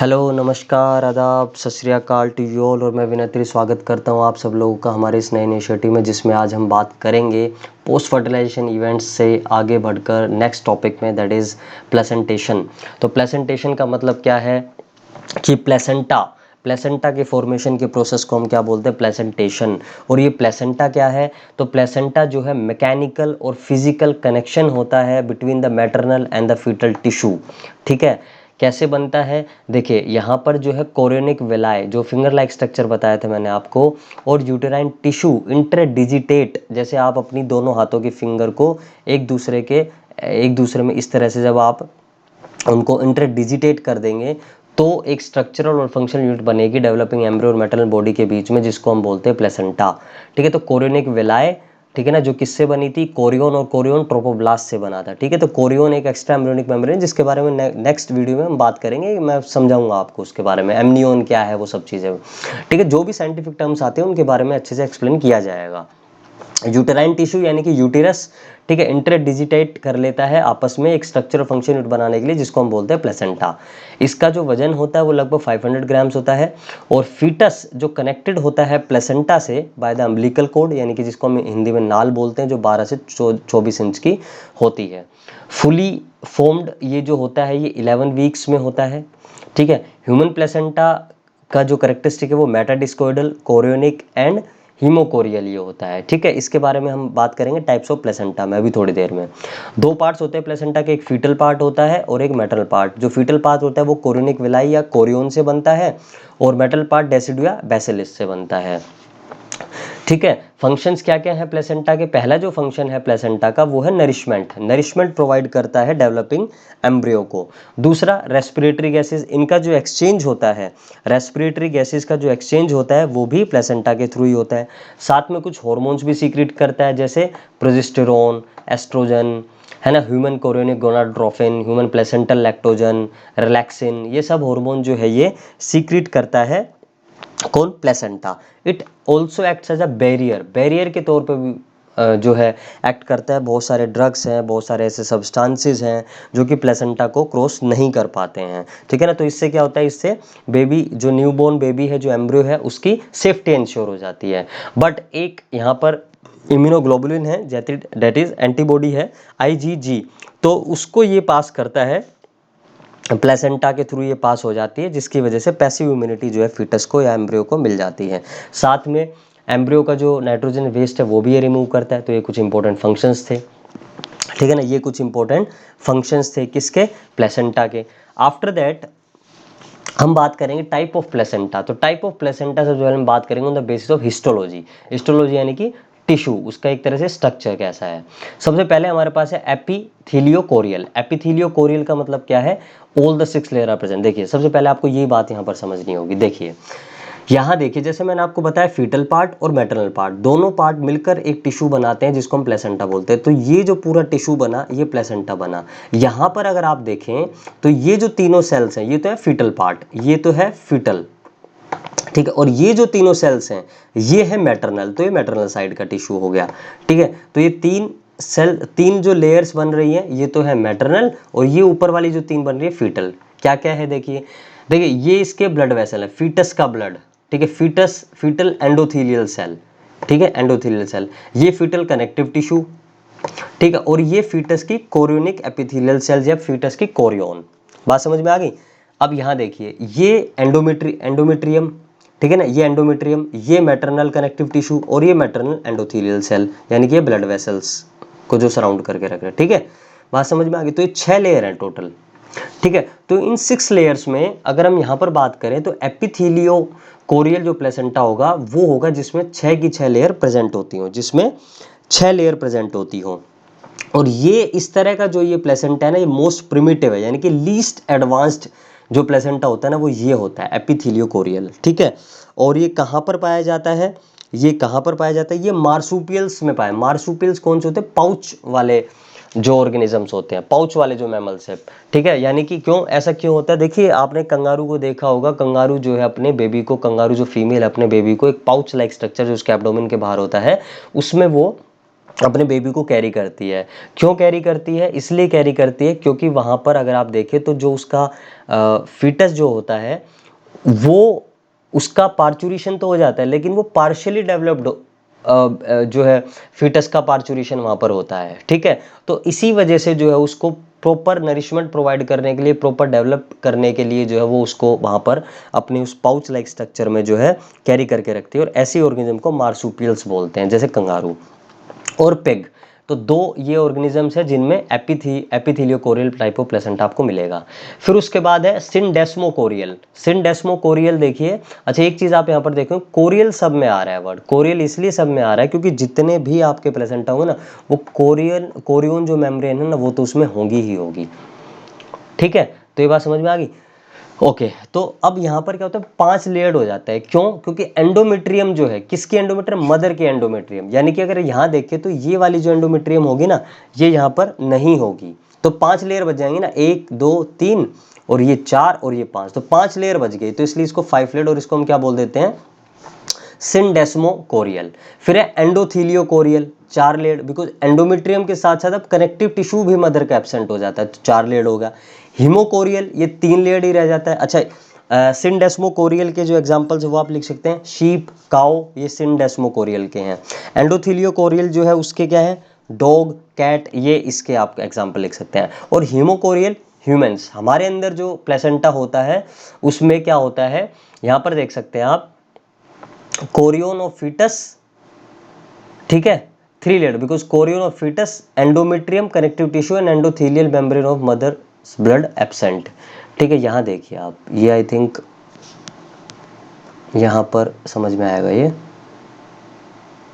Hello, नमस्कार, आदाब, सत श्री अकाल टू यू ऑल। और मैं विनम्र स्वागत करता हूं आप सब लोगों का हमारे इस नए इनिशिएटिव में, जिसमें आज हम बात करेंगे पोस्ट फर्टिलाइजेशन इवेंट्स से आगे बढ़कर नेक्स्ट टॉपिक में, दैट इज़ प्लेसेंटेशन। तो प्लेसेंटेशन का मतलब क्या है कि प्लेसेंटा के फॉर्मेशन के प्रोसेस को हम क्या बोलते हैं? प्लेसेंटेशन। और ये प्लेसेंटा क्या है? तो प्लेसेंटा जो है मैकेनिकल और फिजिकल कनेक्शन होता है between the maternal and the fetal tissue. ठीक है, कैसे बनता है? देखिए यहाँ पर जो है कोरियोनिक वेलाय, जो फिंगर लाइक स्ट्रक्चर बताया था मैंने आपको, और यूटेराइन टिश्यू इंटरडिजिटेट, जैसे आप अपनी दोनों हाथों के फिंगर को एक दूसरे में इस तरह से जब आप उनको इंटरडिजिटेट कर देंगे तो एक स्ट्रक्चरल और फंक्शनल यूनिट बनेगी डेवलपिंग एम्ब्रियो और मैटरनल बॉडी के बीच में, जिसको हम बोलते हैं प्लेसेंटा। ठीक है, तो कोरियोनिक वेलाय, ठीक है ना, जो किससे बनी थी? कोरियोन, और कोरियोन ट्रोपोब्लास्ट से बना था। ठीक है, तो कोरियोन एक एक्स्ट्रा एम्ब्रियोनिक मेम्ब्रेन, जिसके बारे में नेक्स्ट वीडियो में हम बात करेंगे, मैं समझाऊंगा आपको उसके बारे में, एमनियोन क्या है, वो सब चीज़ें। ठीक है, जो भी साइंटिफिक टर्म्स आते हैं उनके बारे में अच्छे से एक्सप्लेन किया जाएगा। यूटेराइन टिश्यू यानी कि यूटेरस, ठीक है, इंटरडिजिटेट कर लेता है आपस में एक स्ट्रक्चर फंक्शन यूनिट बनाने के लिए, जिसको हम बोलते हैं प्लेसेंटा। इसका जो वजन होता है वो लगभग 500 ग्राम्स होता है। और फीटस जो कनेक्टेड होता है प्लेसेंटा से बाय द अम्बिलिकल कॉर्ड, यानी कि जिसको हम हिंदी में नाल बोलते हैं, जो 12 से 24 इंच की होती है। फुली फॉर्म्ड ये जो होता है ये 11 वीक्स में होता है। ठीक है, ह्यूमन प्लेसेंटा का जो करेक्टरिस्टिक है वो मेटाडिस्कोइडल, कोरियोनिक एंड हीमोकोरियल ये होता है। ठीक है, इसके बारे में हम बात करेंगे टाइप्स ऑफ प्लेसेंटा में अभी थोड़ी देर में। दो पार्ट्स होते हैं प्लेसेंटा के, एक फीटल पार्ट होता है और एक मेटल पार्ट। जो फीटल पार्ट होता है वो कोरियोनिक विलाई या कोरियोन से बनता है, और मेटल पार्ट डेसिडू या बेसिलिस से बनता है। ठीक है, फंक्शंस क्या क्या है प्लेसेंटा के? पहला जो फंक्शन है प्लेसेंटा का वो है नरिशमेंट प्रोवाइड करता है डेवलपिंग एम्ब्रियो को। दूसरा, रेस्पिरेटरी गैसेस, इनका जो एक्सचेंज होता है, रेस्पिरेटरी गैसेस का जो एक्सचेंज होता है वो भी प्लेसेंटा के थ्रू ही होता है। साथ में कुछ हॉर्मोन्स भी सीक्रेट करता है, जैसे प्रोजेस्टेरोन, एस्ट्रोजन, है ना, human chorionic gonadotrophin, human placental lactogen, relaxin, ये सब हार्मोन जो है ये सीक्रेट करता है कौन? Placenta. It also acts as a barrier के तौर पर भी जो है एक्ट करता है। बहुत सारे ड्रग्स हैं, बहुत सारे ऐसे सब्सटेंसेस हैं जो कि प्लेसेंटा को क्रॉस नहीं कर पाते हैं। ठीक है ना, तो इससे क्या होता है? इससे बेबी, जो न्यूबॉर्न बेबी है, जो एम्ब्रियो है, उसकी सेफ्टी इंश्योर हो जाती है। बट एक यहाँ पर इम्यूनोग्लोबुलिन है, दैट इज एंटीबॉडी है, IgG, तो उसको ये पास करता है, प्लेसेंटा के थ्रू ये पास हो जाती है, जिसकी वजह से पैसिव इम्यूनिटी जो है फीटस को या एम्ब्रियो को मिल जाती है। साथ में एम्ब्रियो का जो नाइट्रोजन वेस्ट है वो भी ये रिमूव करता है। तो ये कुछ इंपॉर्टेंट फंक्शंस थे। ठीक है ना, ये कुछ इंपॉर्टेंट फंक्शंस थे किसके? प्लेसेंटा के। आफ्टर दैट हम बात करेंगे टाइप ऑफ प्लेसेंटा। तो टाइप ऑफ प्लेसेंटा से जो है हम बात करेंगे on the basis of histology. Histology यानी कि टिश्यू, उसका एक तरह से स्ट्रक्चर कैसा है। सबसे पहले हमारे पास है एपिथेलियोकोरियल। एपिथेलियोकोरियल का मतलब क्या है? All the 6 layer are present. देखिए, सबसे पहले आपको ये बात यहाँ पर समझनी होगी। देखिए यहाँ देखिए, जैसे मैंने आपको बताया फीटल पार्ट और मैटरनल पार्ट, दोनों पार्ट मिलकर एक टिश्यू बनाते हैं जिसको हम प्लेसेंटा बोलते हैं। तो ये जो पूरा टिश्यू बना, ये प्लेसेंटा बना। यहाँ पर अगर आप देखें तो ये जो तीनों सेल्स हैं, ये तो है फीटल पार्ट, ये तो है फीटल, ठीक है, और ये जो तीनों सेल्स हैं ये है मैटरनल, तो ये मैटरनल साइड का टिश्यू हो गया। ठीक है, तो ये तीन जो लेयर्स बन रही हैं, ये तो है मैटरनल, और ये ऊपर वाली जो तीन बन रही है फीटल। क्या क्या है? देखिए देखिए, ये इसके ब्लड वेसल है, फीटस का ब्लड। ठीक है, फीटल एंडोथेलियल सेल, ठीक है, एंडोथेलियल सेल, ये फीटल कनेक्टिव टिश्यू। ठीक है, और ये फीटस की कोरियोनिक एपिथेलियल सेल्स या फीटस की कोरियोन। बात समझ में आ गई? अब यहाँ देखिए, ये एंडोमेट्रियम, ठीक है ना, ये एंडोमेट्रियम, ये मैटरनल कनेक्टिव टिश्यू, और ये मैटरनल एंडोथेलियल सेल, यानी कि ये ब्लड वेसल्स को जो सराउंड करके रख रहे हैं। ठीक है, बात समझ में आ गई? तो ये 6 लेयर है टोटल। ठीक है, तो इन 6 लेयर्स में अगर हम यहाँ पर बात करें तो एपिथेलियो कोरियल जो प्लेसेंटा होगा वो होगा जिसमें 6 की 6 लेयर प्रेजेंट होती हो, जिसमें 6 लेयर प्रेजेंट होती हो। और ये इस तरह का जो ये प्लेसेंटा है ना, ये मोस्ट प्रिमिटिव है, यानी कि लीस्ट एडवांस्ड जो प्लेसेंटा होता है ना, वो ये होता है एपिथेलियो कोरियल। ठीक है, और ये कहाँ पर पाया जाता है? ये कहाँ पर पाया जाता है? ये मार्सुपियल्स में पाया। मार्सुपियल्स कौन से होते हैं? पाउच वाले जो ऑर्गेनिजम्स होते हैं, पाउच वाले जो मैमल्स है। ठीक है, यानी कि क्यों ऐसा क्यों होता है? देखिए, आपने कंगारू को देखा होगा, कंगारू जो है अपने बेबी को, कंगारू जो फीमेल है अपने बेबी को एक पाउच लाइक स्ट्रक्चर जो उसके एब्डोमेन के बाहर होता है, उसमें वो अपने बेबी को कैरी करती है। क्यों कैरी करती है? इसलिए कैरी करती है क्योंकि वहाँ पर अगर आप देखें तो जो उसका फीटस जो होता है वो, उसका पार्चुरेशन तो हो जाता है लेकिन वो पार्शियली डेवलप्ड जो है फीटस का पार्चुरेशन वहाँ पर होता है, ठीक है। तो इसी वजह से जो है उसको प्रॉपर नरिशमेंट प्रोवाइड करने के लिए, प्रॉपर डेवलप करने के लिए जो है वो उसको वहाँ पर अपने उस पाउच लाइक स्ट्रक्चर में जो है कैरी करके रखती है। और ऐसी ऑर्गेनिज्म को मार्सुपियल्स बोलते हैं, जैसे कंगारू और पिग। तो दो ये ऑर्गेनिजम्स है जिनमें एपिथेलियोकोरियल टाइप ऑफ प्लेसेंटा आपको मिलेगा। फिर उसके बाद है सिंडेस्मोकोरियल। सिंडेस्मोकोरियल देखिए, अच्छा एक चीज आप यहाँ पर देखो, कोरियल सब में आ रहा है वर्ड, कोरियल इसलिए सब में आ रहा है क्योंकि जितने भी आपके प्लेसेंटा होंगे ना वो कोरियन जो मेम्ब्रेन है ना वो तो उसमें होगी ही होगी, ठीक है। तो ये बात समझ में आ गई। ओके तो अब यहाँ पर क्या होता है, 5 लेयर्ड हो जाता है। क्यों? क्योंकि एंडोमेट्रियम जो है, किसकी एंडोमेट्रियम? मदर की एंडोमेट्रियम। यानी कि अगर यहाँ देखें तो ये वाली जो एंडोमेट्रियम होगी ना ये यहाँ पर नहीं होगी, तो 5 लेयर बच जाएंगे ना, 1 2 3 और ये 4 और ये 5, तो 5 लेयर बच गई। तो इसलिए इसको 5 लेयर्ड और इसको हम क्या बोल देते हैं? सिंडेस्मोकोरियल। फिर है एंडोथीलियोकोरियल, 4 लेयर्ड, बिकॉज एंडोमेट्रियम के साथ साथ अब कनेक्टिव टिश्यू भी मदर का एब्सेंट हो जाता है, तो 4 लेयर्ड होगा। हीमोकोरियल, ये 3 लेयर्ड ही रह जाता है। अच्छा सिंडेस्मोकोरियल के जो एग्जांपल्स है वो आप लिख सकते हैं, शीप, काउ, ये सिंडेस्मोकोरियल के हैं। एंडोथीलियोकोरियल जो है उसके क्या है, डॉग, कैट, ये इसके आप एग्जांपल लिख सकते हैं। और हीमोकोरियल ह्यूमंस, हमारे अंदर जो प्लेसेंटा होता है उसमें क्या होता है, यहाँ पर देख सकते हैं आप, कोरियन ऑफ फीटस, ठीक है, 3 layered, because chorion of fetus, endometrium, connective tissue and endothelial membrane of mother blood absent, ठीक है। यहाँ देखिए आप, ये आई थिंक यहाँ पर समझ में आएगा, ये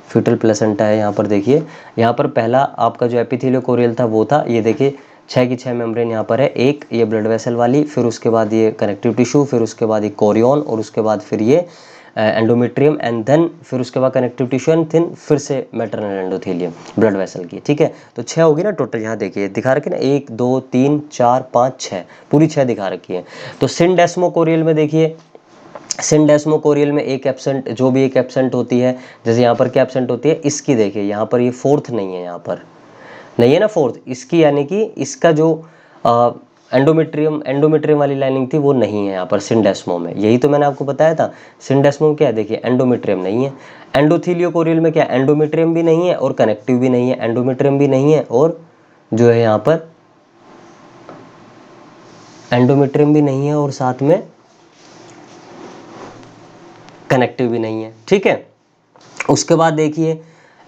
फीटल प्लेसेंटा है। यहाँ पर देखिए, यहाँ पर पहला आपका जो एपिथेलियोकोरियल था वो था, ये देखिए 6 की 6 मेम्ब्रेन यहाँ पर है, एक ये ब्लड वेसल वाली, फिर उसके बाद ये कनेक्टिव टिश्यू, फिर उसके बाद ये कोरियन, और उसके बाद फिर ये एंडोमेट्रियम, एंड देन फिर उसके बाद कनेक्टिव टिश्यू, एंड फिर से मैटरनल एंडोथेलियम ब्लड वेसल की, ठीक है। तो 6 होगी ना टोटल, यहाँ देखिए दिखा रखी ना, 1 2 3 4 5 6, पूरी 6 दिखा रखी है। तो सिंडेस्मोकोरियल में देखिए, सिंडेस्मोकोरियल में एक एब्सेंट, जो भी एक एब्सेंट होती है, जैसे यहाँ पर क्या एब्सेंट होती है, इसकी देखिए यहाँ पर ये फोर्थ नहीं है, यहाँ पर नहीं है ना फोर्थ इसकी, यानी कि इसका जो एंडोमेट्रियम वाली लाइनिंग थी वो नहीं है यहाँ पर सिंडेस्मो में। यही तो मैंने आपको बताया था, सिंडेस्मो में क्या है, देखिए एंडोमेट्रियम नहीं है। एंडोथीलियोकोरियल में क्या, एंडोमेट्रियम भी नहीं है और कनेक्टिव भी नहीं है, एंडोमेट्रियम भी नहीं है और जो है यहाँ पर एंडोमेट्रियम भी नहीं है और साथ में कनेक्टिव भी नहीं है, ठीक है। उसके बाद देखिए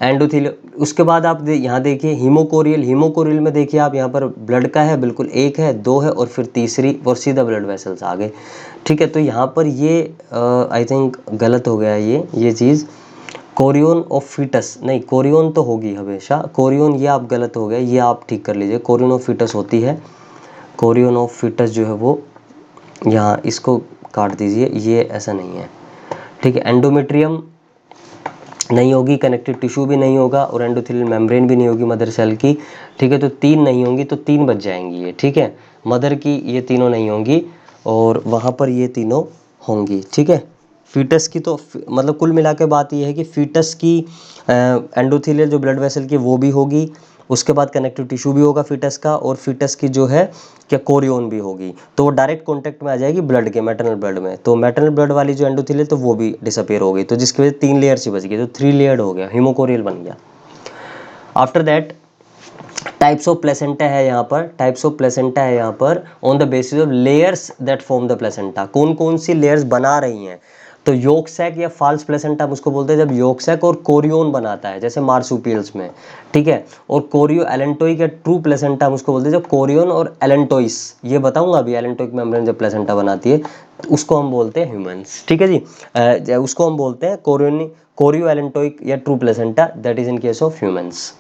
एंडोथेलियो, उसके बाद आप यहाँ देखिए हीमोकोरियल। हीमोकोरियल में देखिए आप, यहाँ पर ब्लड का है बिल्कुल, 1 है 2 है और फिर तीसरी और सीधा ब्लड वेसल्स आ गए, ठीक है। तो यहाँ पर ये आई थिंक गलत हो गया ये चीज़, कोरियन ऑफ फीटस नहीं, कोरियन तो होगी हमेशा, कोरियन ये आप गलत हो गया, ये आप ठीक कर लीजिए, कोरियन ऑफ फीटस होती है, कोरियन ऑफ फीटस जो है वो यहाँ, इसको काट दीजिए, ये ऐसा नहीं है, ठीक है। एंडोमेट्रियम नहीं होगी, कनेक्टिव टिश्यू भी नहीं होगा और एंडोथेलियल मेम्ब्रेन भी नहीं होगी मदर सेल की, ठीक है। तो 3 नहीं होंगी, तो 3 बच जाएंगी ये, ठीक है। मदर की ये तीनों नहीं होंगी और वहाँ पर ये तीनों होंगी, ठीक है। फीटस की तो मतलब कुल मिला के बात ये है कि फीटस की एंडोथेलियल जो ब्लड वेसल की वो भी होगी, उसके बाद कनेक्टिव टिश्यू भी होगा फीटस का, और फीटस की जो है क्या, कोरियन भी होगी, तो वो डायरेक्ट कांटेक्ट में आ जाएगी ब्लड के, मैटरनल ब्लड में, तो मैटरनल ब्लड वाली जो एंडोथेलियल तो वो भी डिसअपियर हो गई, तो जिसकी वजह से 3 लेयर से बच गई, तो 3 लेयर्ड हो गया, हीमोकोरियल बन गया। After that types of placenta है यहाँ पर, टाइप्स ऑफ प्लेसेंटा है यहाँ पर on the basis of layers that form the placenta, कौन कौन सी लेयर्स बना रही हैं। तो योक सैक या फाल्स प्लेसेंटा हम उसको बोलते हैं जब योक सैक और कोरियन बनाता है, जैसे मार्सुपियल्स में, ठीक है। और कोरियो एलेंटोइक या ट्रू प्लेसेंटा हम उसको बोलते हैं जब कोरियन और एलेंटोइस, ये बताऊंगा अभी, एलेंटोइक मेम्ब्रेन जब प्लेसेंटा बनाती है तो उसको हम बोलते हैं ह्यूमंस, ठीक है जी। उसको हम बोलते हैं कोरियो एलेंटोइक या true placenta, that is in case of humans.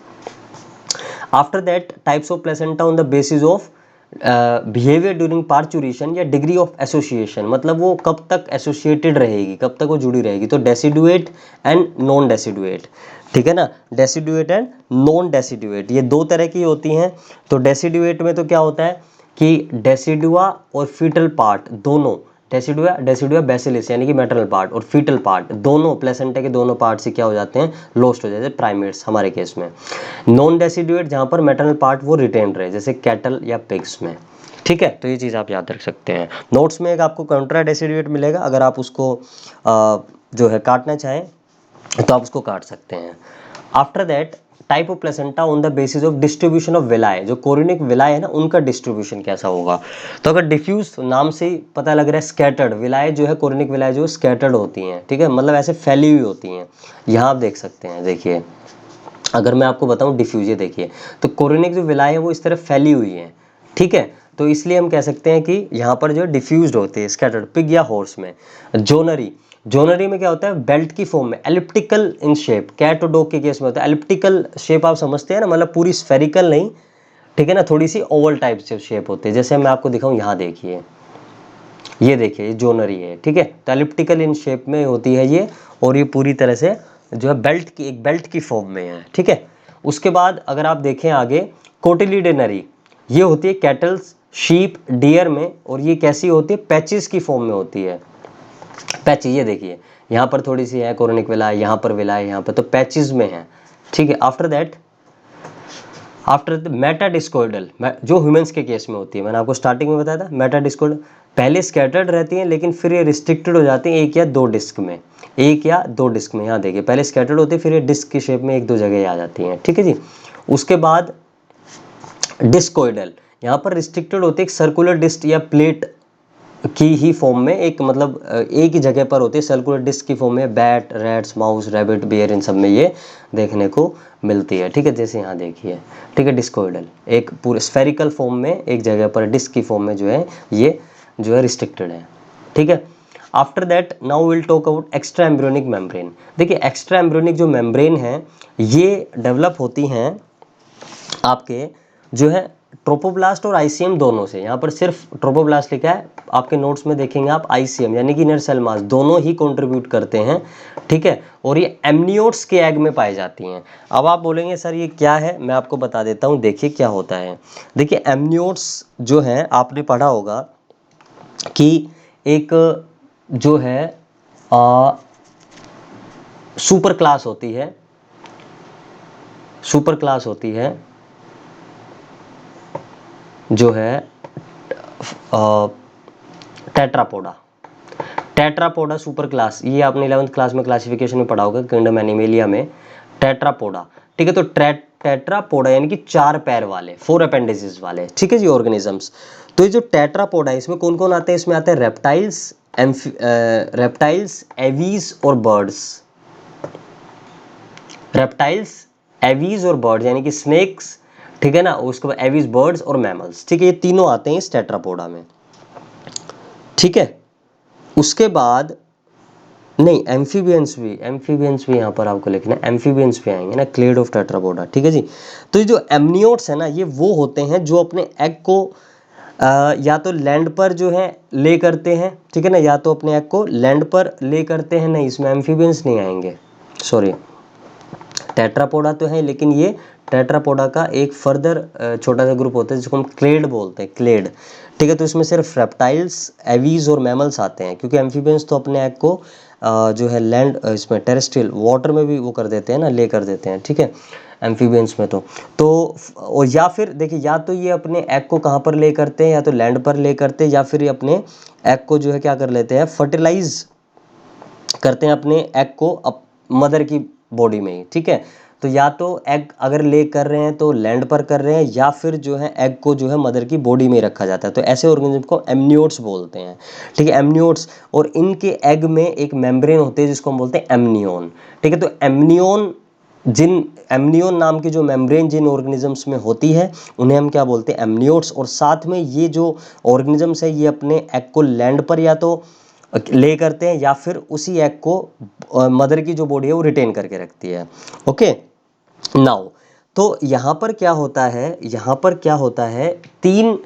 After that types of placenta on the basis of behaviour during parturition या डिग्री ऑफ एसोसिएशन, मतलब वो कब तक एसोसिएटेड रहेगी, कब तक वो जुड़ी रहेगी, तो डेसिडुएट एंड नॉन डेसिडुएट, ठीक है ना। डेसिडुएट एंड नॉन डेसिडुएट ये 2 तरह की होती हैं। तो डेसिडुएट में तो क्या होता है कि डेसिडुआ और फीटल पार्ट दोनों डेसिडुआ, डेसिडुआ बेसिलिस यानी कि मैटरनल पार्ट और फीटल पार्ट दोनों प्लेसेंटा के दोनों पार्ट से क्या हो जाते हैं, लॉस्ट हो जाते हैं प्राइमेट्स हमारे केस में। नॉन डेसिडुएट जहाँ पर मैटरनल पार्ट वो रिटेन रहे, जैसे कैटल या पिग्स में। ठीक है, तो ये चीज़ आप याद रख सकते हैं। नोट्स में एक आपको कंट्रा डेसिडुएट मिलेगा, अगर आप उसको जो है काटना चाहें तो आप उसको काट सकते हैं। After that type of placenta on the basis of distribution of villi, जो कोरिनिक विलाय है ना उनका डिस्ट्रीब्यूशन कैसा होगा। तो अगर डिफ्यूज नाम से ही पता लग रहा है, स्कैटर्ड विलाय जो है, कोरिनिक विलाय जो स्कैटर्ड होती हैं, ठीक है, मतलब ऐसे फैली हुई होती हैं। यहाँ आप देख सकते हैं, देखिए अगर मैं आपको बताऊं डिफ्यूज, ये देखिए तो कोरिनिक जो विलाय है वो इस तरह फैली हुई है, ठीक है, तो इसलिए हम कह सकते हैं कि यहाँ पर जो डिफ्यूज्ड होते हैं स्कैटर्ड। पिग या हॉर्स में जोनरी, जोनरी में क्या होता है, बेल्ट की फॉर्म में, एलिप्टिकल इन शेप। कैट और डॉग के केस में होता है एलिप्टिकल शेप, आप समझते हैं ना, मतलब पूरी स्फेरिकल नहीं, ठीक है ना, थोड़ी सी ओवल टाइप से शेप होती है। जैसे मैं आपको दिखाऊं, यहाँ देखिए, ये देखिए ये जोनरी है, ठीक है, तो एलिप्टिकल इन शेप में होती है ये, और ये पूरी तरह से जो है बेल्ट की, एक बेल्ट की फॉर्म में है, ठीक है। उसके बाद अगर आप देखें आगे, कोटिलिडेनरी, ये होती है कैटल्स, शीप, डियर में, और ये कैसी होती है, पैचेस की फॉर्म में होती है। पैच, ये देखिए यहाँ पर थोड़ी सी है कोरोनिक विलाय, यहाँ पर विलाय, यहाँ पर, तो पैचेस में है, ठीक है। आफ्टर दैट, आफ्टर मेटाडिस्कोइडल, जो ह्यूमंस के केस में होती है, मैंने आपको स्टार्टिंग में बताया था मेटाडिस्कोइडल, पहले स्कैटर्ड रहती हैं लेकिन फिर ये रिस्ट्रिक्टेड हो जाती हैं एक या दो डिस्क में, एक या दो डिस्क में। यहाँ देखिए पहले स्कैटर्ड होती है, फिर ये डिस्क की शेप में एक दो जगह आ जाती हैं, ठीक है जी। उसके बाद डिस्कोइडल, यहाँ पर रिस्ट्रिक्टेड होती है, एक सर्कुलर डिस्क या प्लेट की ही फॉर्म में, एक मतलब एक ही जगह पर होती है, सर्कुलर डिस्क की फॉर्म में। Bat, rats, mouse, rabbit, bear, इन सब में ये देखने को मिलती है, ठीक है, जैसे यहाँ देखिए, ठीक है। डिस्कोइडल एक पूरे स्फेरिकल फॉर्म में, एक जगह पर डिस्क की फॉर्म में जो है, ये जो है रिस्ट्रिक्टेड है, ठीक है। After that now will talk about extra embryonic membrane. देखिए एक्स्ट्रा एम्ब्रियोनिक जो मेम्ब्रेन है ये डेवलप होती हैं आपके जो है ट्रोपोब्लास्ट और आईसीएम दोनों से। यहाँ पर सिर्फ ट्रोपोब्लास्ट लिखा है, आपके नोट्स में देखेंगे आप आईसीएम यानी कि इनर सेल मास, दोनों ही कंट्रीब्यूट करते हैं, ठीक है। और ये एमनियोट्स के एग में पाई जाती हैं। अब आप बोलेंगे सर ये क्या है, मैं आपको बता देता हूँ, देखिए क्या होता है। देखिए एमनियोट्स जो है, आपने पढ़ा होगा कि एक जो है सुपर क्लास होती है, सुपर क्लास होती है जो है टेट्रापोडा। टेट्रापोडा सुपर क्लास, ये आपने 11th क्लास में क्लासिफिकेशन में पढ़ा होगा, किंगडम एनिमेलिया में टेट्रापोडा, ठीक है। तो टेट्रापोडा यानी कि चार पैर वाले, 4 अपेंडिसेस वाले, ठीक है जी, ऑर्गेनिजम्स। तो ये जो टेट्रापोडा है इसमें कौन कौन आते हैं, इसमें आते हैं रेप्टाइल्स, रेप्टाइल्स, एवीज और बर्ड्स। रेप्टाइल्स, एवीज और बर्ड्स यानी कि स्नेक्स, ठीक है ना, उसके बाद एवीज, बर्ड्स और मैमल्स, ठीक है, ये तीनों आते हैं इस टेट्रापोडा में, ठीक है। उसके बाद नहीं, एम्फीबियंस भी, एम्फीबियंस भी यहाँ पर आपको लिखना है, एम्फीबियंस भी आएंगे ना, क्लेड ऑफ टेट्रापोडा, ठीक है जी। तो ये जो एमनियोट्स है ना, ये वो होते हैं जो अपने एग को या तो लैंड पर जो है ले करते हैं, ठीक है ना, या तो अपने एग को लैंड पर ले करते हैं। नहीं, इसमें एम्फीबियंस नहीं आएंगे, सॉरी, टेट्रापोडा तो है लेकिन ये टेट्रापोडा का एक फर्दर छोटा सा ग्रुप होता है जिसको हम क्लेड बोलते हैं, क्लेड, ठीक है। तो इसमें सिर्फ रेप्टाइल्स, एवीज और मैमल्स आते हैं, क्योंकि एम्फीबियंस तो अपने एग को जो है लैंड, इसमें टेरेस्ट्रियल वाटर में भी वो कर देते हैं ना, ले कर देते हैं, ठीक है, एम्फीबियंस में तो और या फिर देखिए, या तो ये अपने एग को कहाँ पर ले करते हैं, या तो लैंड पर ले करते हैं, या फिर ये अपने एग को जो है क्या कर लेते हैं, फर्टिलाइज करते हैं अपने एग को मदर की बॉडी में ही, ठीक है। तो या तो एग अगर ले कर रहे हैं तो लैंड पर कर रहे हैं, या फिर जो है एग को जो है मदर की बॉडी में रखा जाता है, तो ऐसे ऑर्गेनिज्म को एमनियोट्स बोलते हैं, ठीक है, एमनियोट्स। और इनके एग में एक मेम्ब्रेन होते हैं जिसको हम बोलते हैं एमनियोन, ठीक है। तो एमनियोन, जिन एमनियोन नाम की जो मेम्ब्रेन जिन ऑर्गेनिजम्स में होती है उन्हें हम क्या बोलते हैं, एमनियोट्स। और साथ में ये जो ऑर्गेनिजम्स है ये अपने एग को लैंड पर या तो ले करते हैं, या फिर उसी एग को मदर की जो बॉडी है वो रिटेन करके रखती है, ओके। नाउ तो यहाँ पर क्या होता है, यहाँ पर क्या होता है, 3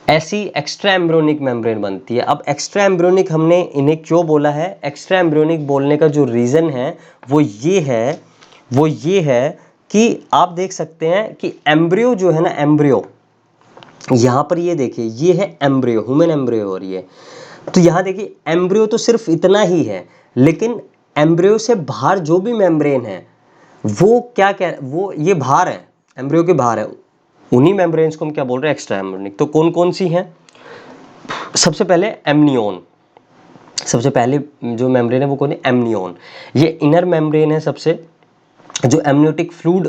ऐसी एक्स्ट्रा एम्ब्रियोनिक मेम्ब्रेन बनती है। अब एक्स्ट्रा एम्ब्रियोनिक हमने इन्हें क्यों बोला है, एक्स्ट्रा एम्ब्रियोनिक बोलने का जो रीज़न है वो ये है कि आप देख सकते हैं कि एम्ब्रियो जो है ना, एम्ब्रियो यहाँ पर ये देखिए, ये है एम्ब्रियो, ह्यूमन एम्ब्रियो हो रही है। तो यहाँ देखिए एम्ब्रियो तो सिर्फ इतना ही है, लेकिन एम्ब्रियो से बाहर जो भी मेम्ब्रेन है वो क्या क्या वो ये बाहर है, एम्ब्रियो के बाहर है, उन्हीं मेम्ब्रेन्स को हम क्या बोल रहे हैं, एक्स्ट्रा एम्ब्रियोनिक। तो कौन कौन सी हैं? सबसे पहले एमनियोन, सबसे पहले जो मेम्ब्रेन है वो कौन है, एमनियोन। ये इनर मेम्ब्रेन है सबसे, जो एमनियोटिक फ्लूइड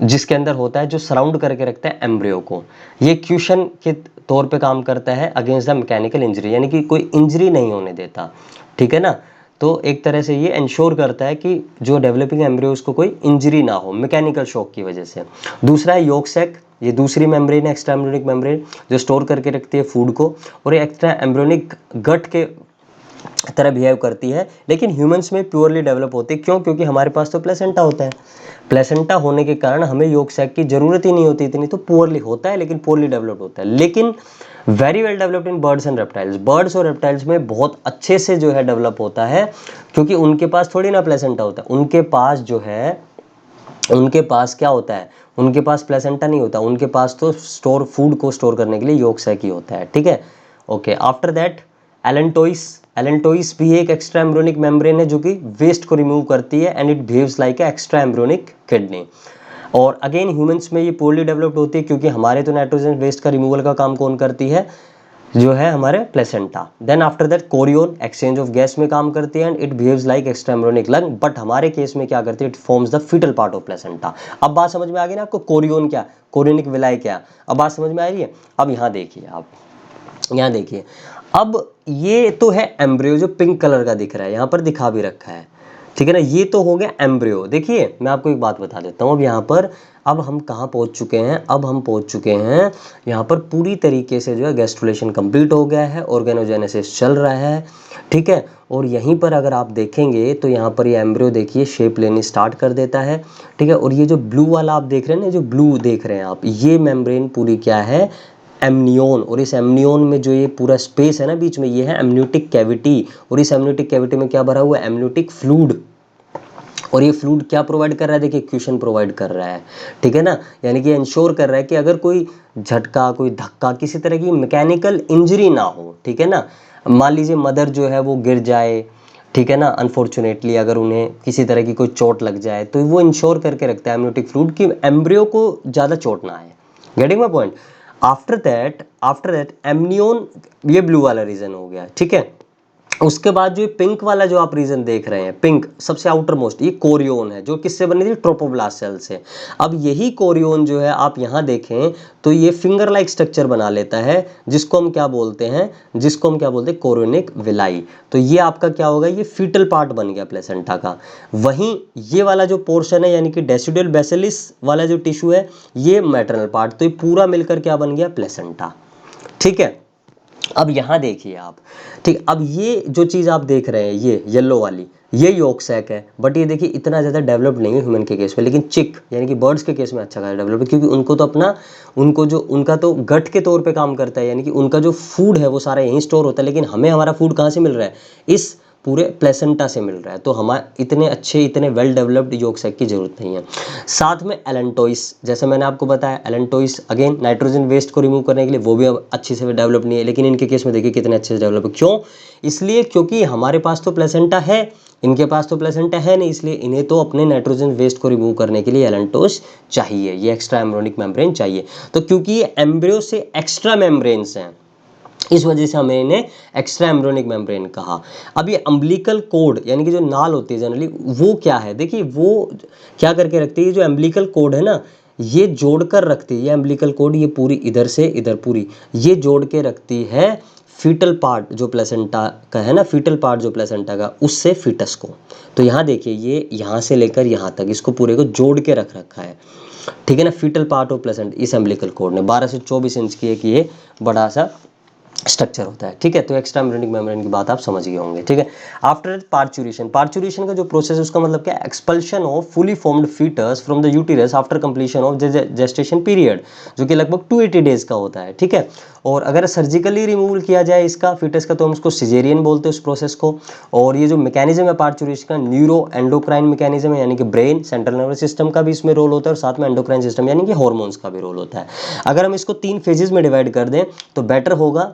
जिसके अंदर होता है, जो सराउंड करके रखता है एम्ब्रियो को। ये क्यूशन के तौर पे काम करता है अगेंस्ट द मैकेनिकल इंजरी, यानी कि कोई इंजरी नहीं होने देता, ठीक है ना। तो एक तरह से ये इंश्योर करता है कि जो डेवलपिंग एम्ब्रियो उसको कोई इंजरी ना हो मैकेनिकल शॉक की वजह से। दूसरा है यॉर्क सैक, ये दूसरी मेम्ब्रेन है, एक्स्ट्रा एम्ब्रियोनिक मेम्ब्रेन, जो स्टोर करके रखती है फूड को, और ये एक्स्ट्रा एम्ब्रियोनिक गट के तरह बिहेव करती है, लेकिन ह्यूमंस में प्योरली डेवलप होती है। क्यों? क्योंकि हमारे पास तो प्लेसेंटा होता है, प्लेसेंटा होने के कारण हमें यॉर्क सैक की जरूरत ही नहीं होती इतनी, तो पुअरली होता है, लेकिन पुअरली डेवलप्ड होता है। लेकिन very well developed in birds and reptiles, birds और रेप्टाइल्स में बहुत अच्छे से जो है डेवलप होता है, क्योंकि उनके पास थोड़ी ना प्लेसेंटा होता है, उनके पास जो है, उनके पास क्या होता है, उनके पास प्लेसेंटा नहीं होता, उनके पास तो स्टोर फूड को स्टोर करने के लिए यॉर्क सैक ही होता है, ठीक है। Okay, after that allantois, allantois भी एक एक्स्ट्रा एम्ब्रियोनिक मेम्ब्रेन है जो कि वेस्ट को रिमूव करती है, and it behaves like a extra embryonic kidney. और अगेन ह्यूमंस में ये पोरली डेवलप्ड होती है, क्योंकि हमारे तो नाइट्रोजन वेस्ट का रिमूवल का काम कौन करती है, जो है हमारे placenta. Then after that chorion exchange of gas में काम करती है, and it behaves like extra embryonic lung, but हमारे केस में क्या करती है, it forms the fetal part of placenta. अब बात समझ में आ गई ना आपको, कोरियोन क्या, कोरियोनिक विलाई क्या, अब बात समझ में आ रही है। अब यहाँ देखिए आप, यहाँ देखिए, अब ये तो है एम्ब्रियो जो पिंक कलर का दिख रहा है, यहाँ पर दिखा भी रखा है, ठीक है ना, ये तो हो गया एम्ब्रियो। देखिए मैं आपको एक बात बता देता हूँ, अब यहाँ पर अब हम कहाँ पहुँच चुके हैं, अब हम पहुँच चुके हैं यहाँ पर पूरी तरीके से जो है गैस्ट्रुलेशन कंप्लीट हो गया है, ऑर्गेनोजेनेसिस चल रहा है, ठीक है। और यहीं पर अगर आप देखेंगे तो यहाँ पर ये एम्ब्रियो देखिए शेप लेनी स्टार्ट कर देता है, ठीक है। और ये जो ब्लू वाला आप देख रहे हैं ना, जो ब्लू देख रहे हैं आप, ये मेम्ब्रेन पूरी क्या है, एमनियोन। और इस एमनियोन में जो ये पूरा स्पेस है ना बीच में, ये है एमनियोटिक कैविटी, और इस एमनियोटिक कैविटी में क्या भरा हुआ है, एमनियोटिक फ्लूइड। और ये फ्लूइड क्या प्रोवाइड कर रहा है, देखिए क्यूशन प्रोवाइड कर रहा है, ठीक है ना। यानी कि इंश्योर कर रहा है कि अगर कोई झटका, कोई धक्का, किसी तरह की मैकेनिकल इंजरी ना हो, ठीक है ना। मान लीजिए मदर जो है वो गिर जाए, ठीक है ना, अनफॉर्चुनेटली अगर उन्हें किसी तरह की कोई चोट लग जाए, तो वो इंश्योर करके रखता है एमनियोटिक फ्लूइड कि एम्ब्रियो को ज़्यादा चोट ना आए। Getting my point. After that amnion, ये ब्लू वाला रीजन हो गया, ठीक है। उसके बाद जो ये पिंक वाला जो आप रीजन देख रहे हैं, पिंक सबसे आउटर मोस्ट, ये कोरियोन है, जो किससे बनी थी, ट्रोपोब्लास्ट सेल से। अब यही कोरियोन जो है आप यहाँ देखें तो ये फिंगर लाइक स्ट्रक्चर बना लेता है, जिसको हम क्या बोलते हैं, कोरियोनिक विलाई। तो ये आपका क्या होगा, ये फीटल पार्ट बन गया प्लेसेंटा का। वहीं ये वाला जो पोर्शन है, यानी कि डेसिडुअल बेसिलिस वाला जो टिश्यू है, ये मैटरनल पार्ट, तो ये पूरा मिलकर क्या बन गया, प्लेसेंटा, ठीक है। अब यहाँ देखिए आप, ठीक, अब ये जो चीज़ आप देख रहे हैं, ये येलो वाली, ये यॉर्क सैक है, बट ये देखिए इतना ज़्यादा डेवलप्ड नहीं है ह्यूमन के केस में, लेकिन चिक यानी कि बर्ड्स के केस में अच्छा खासा डेवलप है, क्योंकि उनको तो अपना, उनको जो उनका तो गट के तौर पे काम करता है, यानी कि उनका जो फूड है वो सारा यहीं स्टोर होता है, लेकिन हमें हमारा फूड कहाँ से मिल रहा है, इस पूरे प्लेसेंटा से मिल रहा है। तो हमारे इतने अच्छे, इतने वेल डेवलप्ड यॉर्क सैक की जरूरत नहीं है। साथ में एलेंटोइस, जैसे मैंने आपको बताया, एलेंटोइस अगेन नाइट्रोजन वेस्ट को रिमूव करने के लिए, वो भी अब अच्छे से डेवलप नहीं है, लेकिन इनके केस में देखिए कितने अच्छे से डेवलप है। क्यों? इसलिए क्योंकि हमारे पास तो प्लेसेंटा है, इनके पास तो प्लेसेंटा है नहीं, इसलिए इन्हें तो अपने नाइट्रोजन वेस्ट को रिमूव करने के लिए एलेंटोस चाहिए, ये एक्स्ट्रा एम्ब्रियोनिक मेम्ब्रेन चाहिए। तो क्योंकि ये एम्ब्रियो से एक्स्ट्रा मेम्ब्रेन्स हैं, इस वजह से हमें इन्हें एक्स्ट्रा एम्ब्रियोनिक मेम्ब्रेन कहा। अब ये अम्बिलिकल कोड, यानी कि जो नाल होती है जनरली, वो क्या है, देखिए वो क्या करके रखती है, जो एम्बिलिकल कोड है ना, ये जोड़कर रखती है, ये एम्बिलिकल कोड, ये पूरी इधर से इधर पूरी ये जोड़ के रखती है फीटल पार्ट जो प्लेसेंटा का है ना, फीटल पार्ट जो प्लेसेंटा का, उससे फीटस को। तो यहाँ देखिए, ये यहाँ से लेकर यहाँ तक इसको पूरे को जोड़ के रख रखा है, ठीक है ना, फीटल पार्ट ऑफ प्लेसेंटा इस एम्बिलिकल कोड ने। 12 से 24 इंच की एक ये बड़ा सा स्ट्रक्चर होता है, ठीक है। तो एक्स्ट्रा एम्ब्रियोनिक मेम्ब्रेन की बात आप समझ गए होंगे, ठीक है। आफ्टर पार्चुरेशन, पार्चुरेशन का जो प्रोसेस है उसका मतलब क्या है, expulsion of fully formed fetus from the uterus after completion of gestation period, जो कि लगभग 280 डेज का होता है, ठीक है। और अगर सर्जिकली रिमूवल किया जाए इसका फीटस का, तो हम उसको सिजेरियन बोलते हैं उस प्रोसेस को। और ये जो मैकेनिज्म है पार्चुरेशन का, न्यूरो एंडोक्राइन मैकेनिज्म है, यानी कि ब्रेन, सेंट्रल नर्वस सिस्टम का भी इसमें रोल होता है, और साथ में एंडोक्राइन सिस्टम यानी कि हार्मोन्स का भी रोल होता है। अगर हम इसको 3 फेजेस में डिवाइड कर दें तो बेटर होगा,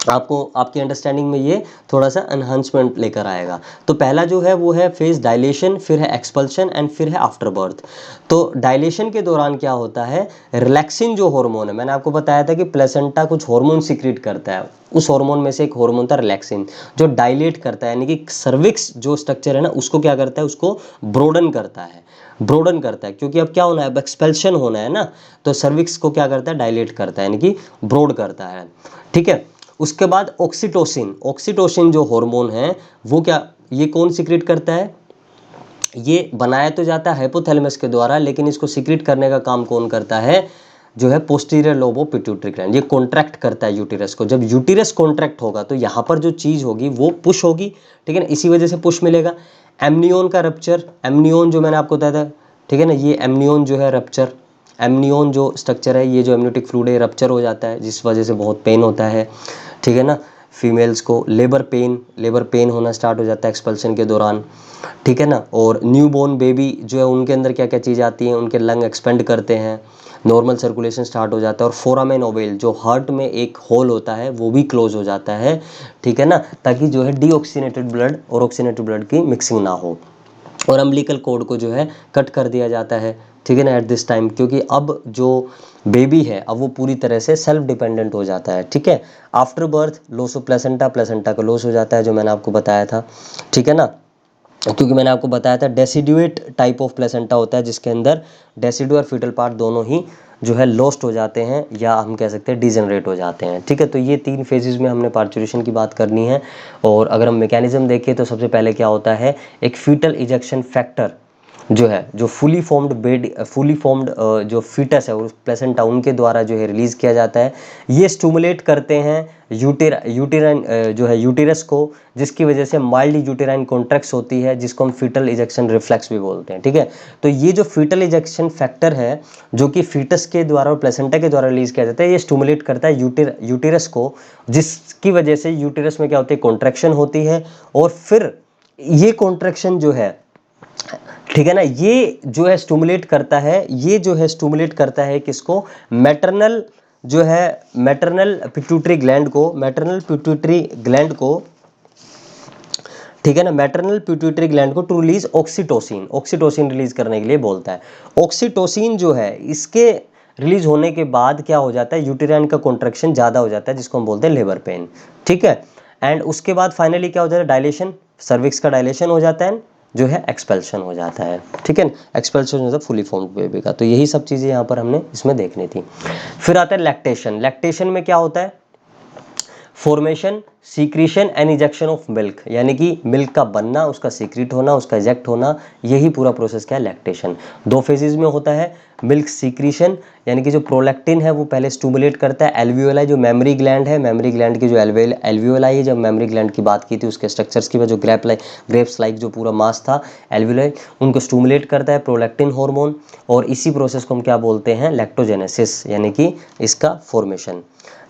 आपको आपकी अंडरस्टैंडिंग में ये थोड़ा सा एनहांसमेंट लेकर आएगा। तो पहला जो है वो है फेज डायलेशन, फिर है एक्सपल्शन एंड फिर है आफ्टर बर्थ। तो डायलेशन के दौरान क्या होता है, रिलैक्सिन जो हार्मोन है, मैंने आपको बताया था कि प्लेसेंटा कुछ हार्मोन सीक्रेट करता है, उस हार्मोन में से एक हार्मोन था रिलैक्सिन, जो डायलेट करता है, यानी कि सर्विक्स जो स्ट्रक्चर है ना उसको क्या करता है, उसको ब्रोडन करता है, ब्रोडन करता है, क्योंकि अब क्या होना है, अब एक्सपेल्शन होना है ना, तो सर्विक्स को क्या करता है, डायलेट करता है, यानी कि ब्रोड करता है। ठीक है। उसके बाद ऑक्सीटोसिन, ऑक्सीटोसिन जो हार्मोन है वो क्या, ये कौन सीक्रेट करता है, ये बनाया तो जाता है हाइपोथैलेमस के द्वारा, लेकिन इसको सीक्रेट करने का काम कौन करता है, जो है posterior lobe of pituitary gland, ये कॉन्ट्रैक्ट करता है यूटिरस को। जब यूटिरस कॉन्ट्रैक्ट होगा तो यहाँ पर जो चीज़ होगी वो पुश होगी, ठीक है ना, इसी वजह से पुश मिलेगा। एमनियोन का रप्चर, एमनियोन जो मैंने आपको बताया था, ठीक है ना, ये एमनियोन जो है रप्चर, एमनियोन जो स्ट्रक्चर है, ये जो एमनियोटिक फ्लूइड है रप्चर हो जाता है, जिस वजह से बहुत पेन होता है, ठीक है ना। फीमेल्स को लेबर पेन होना स्टार्ट हो जाता है एक्सपल्शन के दौरान, ठीक है ना। और न्यूबॉर्न बेबी जो है उनके अंदर क्या क्या चीज़ें आती हैं, उनके लंग एक्सपेंड करते हैं, नॉर्मल सर्कुलेशन स्टार्ट हो जाता है, और फोरामेन ओवेल जो हार्ट में एक होल होता है वो भी क्लोज हो जाता है, ठीक है ना, ताकि जो है डीऑक्सीनेटेड ब्लड और ऑक्सीनेटेड ब्लड की मिक्सिंग ना हो। और अम्बिलिकल कोड को जो है कट कर दिया जाता है, ठीक है ना, एट दिस टाइम, क्योंकि अब जो बेबी है अब वो पूरी तरह से सेल्फ डिपेंडेंट हो जाता है, ठीक है। After birth loss of placenta, placenta का लॉस हो जाता है, जो मैंने आपको बताया था, ठीक है ना, क्योंकि मैंने आपको बताया था डेसिडुएट टाइप ऑफ प्लेसेंटा होता है, जिसके अंदर डेसिडू और फीटल पार्ट दोनों ही जो है लॉस्ट हो जाते हैं, या हम कह सकते हैं डिजनरेट हो जाते हैं, ठीक है। तो ये 3 फेजेस में हमने पार्चुरेशन की बात करनी है। और अगर हम मैकेनिज्म देखें तो सबसे पहले क्या होता है, एक फीटल इजेक्शन फैक्टर जो है, जो फुली फॉर्म्ड जो फीटस है उस प्लेसेंटा उनके द्वारा जो है रिलीज किया जाता है। ये स्टिमुलेट करते हैं यूटेराइन जो है यूटेरस को, जिसकी वजह से माइल्ड यूटेराइन कॉन्ट्रैक्ट्स होती है, जिसको हम फीटल इजेक्शन रिफ्लेक्स भी बोलते हैं, ठीक है। तो ये जो फीटल इजेक्शन फैक्टर है जो कि फीटस के द्वारा और प्लेसेंटा के द्वारा रिलीज किया जाता है, ये स्टिमुलेट करता है यूटेरस को, जिसकी वजह से यूटेरस में क्या होती है, कॉन्ट्रैक्शन होती है। और फिर ये कॉन्ट्रैक्शन जो है, ठीक है ना, ये जो है स्टिमुलेट करता है, ये जो है स्टिमुलेट करता है किसको, मैटरनल जो है, मैटरनल पिट्यूटरी ग्लैंड को, मैटरनल पिट्यूटरी ग्लैंड को, ठीक है ना, मैटरनल पिट्यूटरी ग्लैंड को to release oxytocin, oxytocin release करने के लिए बोलता है। ऑक्सीटोसिन जो है इसके रिलीज होने के बाद क्या हो जाता है, यूटेराइन का कॉन्ट्रैक्शन ज़्यादा हो जाता है, जिसको हम बोलते हैं लेबर पेन, ठीक है। एंड उसके बाद फाइनली क्या हो जाता है, डायलेशन, सर्विक्स का डायलेशन हो जाता है, जो है एक्सपेल्शन हो जाता है, ठीक है। एक्सपेल्शन हो जाता है फुली फॉर्म्ड बेबी का। तो यही सब चीज़ें यहाँ पर हमने इसमें देखनी थी। फिर आता है लैक्टेशन, लैक्टेशन में क्या होता है, formation, secretion and ejection of milk, यानी कि मिल्क का बनना, उसका सीक्रेट होना, उसका इजेक्ट होना, यही पूरा प्रोसेस क्या है, लैक्टेशन। 2 फेजेस में होता है। मिल्क सीक्रीशन, यानी कि जो प्रोलैक्टिन है वो पहले स्टिमुलेट करता है एल्वियोलाई, जो मेमरी ग्लैंड है, मेमरी ग्लैंड की जो एल्वियोलाई है, जब मेमरी ग्लैंड की बात की थी उसके स्ट्रक्चर्स की, जो ग्रेप्स लाइक जो पूरा मास था एल्वियोलाई, उनको स्टिमुलेट करता है प्रोलैक्टिन हार्मोन। और इसी प्रोसेस को हम क्या बोलते हैं, लैक्टोजेनेसिस, यानी कि इसका फॉर्मेशन।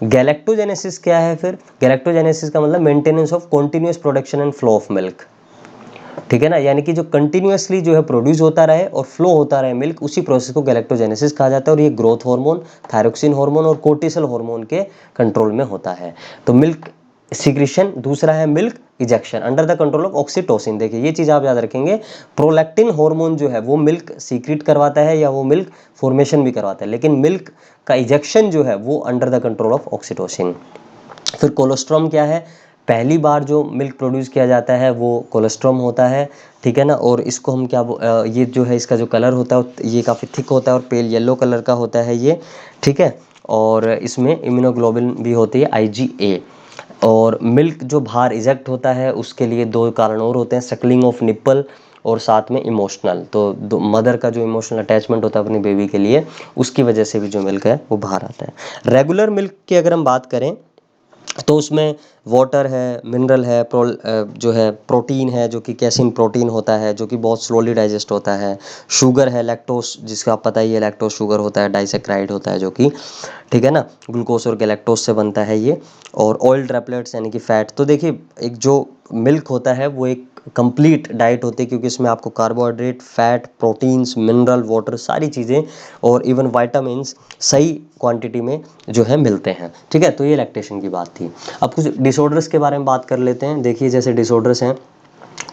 गैलेक्टोजेनेसिस क्या है, फिर गैलेक्टोजेनेसिस का मतलब maintenance of continuous production and flow of milk, ठीक है ना, यानी कि जो कंटिन्यूअसली जो है प्रोड्यूस होता रहे और फ्लो होता रहे मिल्क, उसी प्रोसेस को गैलेक्टोजेनेसिस कहा जाता है। और ये ग्रोथ हार्मोन, थायरोक्सिन हार्मोन और कोर्टिसोल हार्मोन के कंट्रोल में होता है। तो मिल्क सिक्रीशन, दूसरा है milk ejection under the control of oxytocin. देखिए ये चीज़ आप याद रखेंगे, प्रोलैक्टिन हार्मोन जो है वो मिल्क सीक्रेट करवाता है या वो मिल्क फॉर्मेशन भी करवाता है, लेकिन मिल्क का इजेक्शन जो है वो under the control of oxytocin. फिर कोलोस्ट्रॉम क्या है, पहली बार जो मिल्क प्रोड्यूस किया जाता है वो कोलेस्ट्रॉम होता है, ठीक है ना। और इसको हम ये जो है इसका जो कलर होता है ये काफ़ी थिक होता है और पेल येलो कलर का होता है ये, ठीक है। और इसमें इम्यूनोग्लोबिन भी होती है IgA। और मिल्क जो बाहर इजेक्ट होता है उसके लिए 2 कारण और होते हैं, सकलिंग ऑफ निप्पल और साथ में इमोशनल। तो मदर का जो इमोशनल अटैचमेंट होता है अपनी बेबी के लिए, उसकी वजह से भी जो मिल्क है वो बाहर आता है। रेगुलर मिल्क की अगर हम बात करें तो उसमें वाटर है, मिनरल है, जो है प्रोटीन है, जो कि कैसीन प्रोटीन होता है, जो कि बहुत स्लोली डाइजेस्ट होता है। शुगर है, लैक्टोस, जिसका आप पता ही है, लैक्टोस शुगर होता है, डाइसेक्राइड होता है जो कि, ठीक है ना, ग्लूकोज और गैलेक्टोज से बनता है ये। और ऑयल ड्रैपलेट्स यानी कि फ़ैट। तो देखिए एक जो मिल्क होता है वो एक कंप्लीट डाइट होती है, क्योंकि इसमें आपको carbohydrate, fat, proteins, mineral, water, सारी चीज़ें और इवन विटामिन्स सही क्वांटिटी में जो है मिलते हैं। ठीक है, तो ये लैक्टेशन की बात थी। अब कुछ डिसऑर्डर्स के बारे में बात कर लेते हैं। देखिए जैसे डिसऑर्डर्स हैं,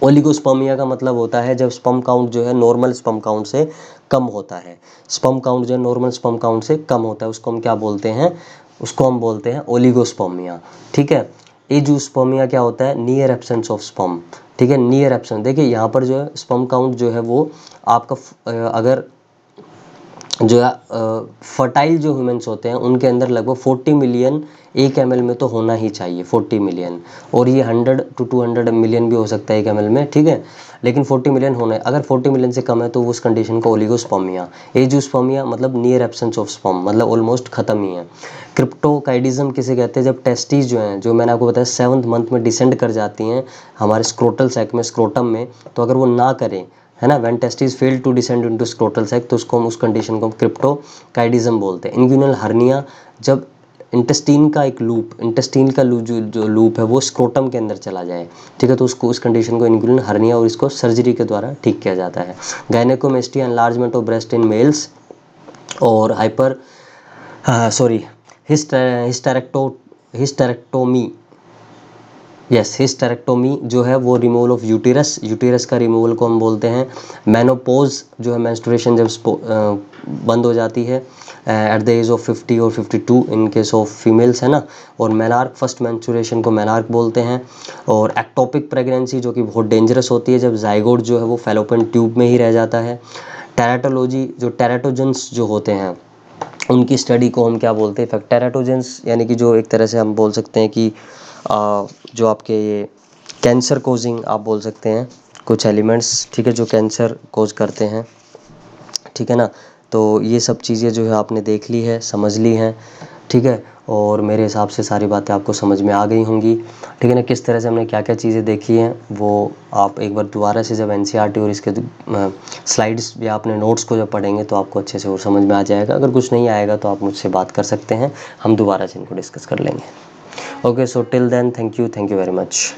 ओलिगोस्पर्मिया का मतलब होता है जब स्पर्म काउंट जो है नॉर्मल स्पर्म काउंट से कम होता है। स्पर्म काउंट जो है नॉर्मल स्पर्म काउंट से कम होता है, उसको हम क्या बोलते हैं, उसको हम बोलते हैं ओलिगोस्पर्मिया। ठीक है, एजूस्पर्मिया क्या होता है, नियर एब्सेंस ऑफ स्पर्म। ठीक है, नियर एब्सेंस, देखिए यहाँ पर जो है स्पर्म काउंट जो है वो आपका अगर जो है फर्टाइल जो ह्यूमंस होते हैं उनके अंदर लगभग 40 मिलियन 1 ml में तो होना ही चाहिए, 40 मिलियन, और ये 100 to 200 मिलियन भी हो सकता है 1 ml में। ठीक है, लेकिन 40 मिलियन होना है। अगर 40 मिलियन से कम है तो उस कंडीशन को ओलिगोस्पर्मिया। एजूस्पर्मिया मतलब नियर एब्सेंस ऑफ स्पर्म, मतलब ऑलमोस्ट खत्म ही है। क्रिप्टोकाइडिज्म किसे कहते हैं, जब टेस्टीज जो हैं, जो मैंने आपको बताया 7th मंथ में डिसेंड कर जाती हैं हमारे स्क्रोटल सैक में, स्क्रोटम में, तो अगर वो ना करें, है ना, when testis fail to descend into scrotal sac, तो उसको हम, उस कंडीशन को हम क्रिप्टोकाइडिज्म बोलते हैं। इंग्यूनल हर्निया, जब इंटेस्टीन का एक लूप, इंटेस्टीन का जो लूप है वो स्क्रोटम के अंदर चला जाए, ठीक है, तो उसको, उस कंडीशन को इंग्यूनल हर्निया, और इसको सर्जरी के द्वारा ठीक किया जाता है। Gynaecomastia, enlargement of breast in males, और hyper sorry hysterectomy, yes, hysterectomy जो है वो रिमूवल ऑफ यूटेरस, यूटेरस का रिमूवल को हम बोलते हैं। मेनोपोज जो है मेंस्ट्रुएशन जब बंद हो जाती है एट द एज ऑफ 50 और 52 इन केस ऑफ फीमेल्स, है ना। और मेनार्क, फर्स्ट मेंस्ट्रुएशन को मेनार्क बोलते हैं। और एक्टोपिक प्रेगनेंसी जो कि बहुत डेंजरस होती है, जब जाइगोट जो है वो फैलोपियन ट्यूब में ही रह जाता है। टेराटोलॉजी, जो टेराटोजेंस जो होते हैं उनकी स्टडी को हम क्या बोलते हैं, टेराटोजेंस, यानी कि जो एक तरह से हम बोल सकते हैं कि जो आपके ये कैंसर कोजिंग आप बोल सकते हैं कुछ एलिमेंट्स, ठीक है, जो कैंसर कोज करते हैं। ठीक है ना, तो ये सब चीज़ें जो है आपने देख ली है, समझ ली हैं। ठीक है, और मेरे हिसाब से सारी बातें आपको समझ में आ गई होंगी। ठीक है ना, किस तरह से हमने क्या क्या चीज़ें देखी हैं वो आप एक बार दोबारा से जब एनसीईआरटी और इसके स्लाइड्स या अपने नोट्स को जब पढ़ेंगे तो आपको अच्छे से और समझ में आ जाएगा। अगर कुछ नहीं आएगा तो आप मुझसे बात कर सकते हैं, हम दोबारा से इनको डिस्कस कर लेंगे। Okay, so till then, thank you very much.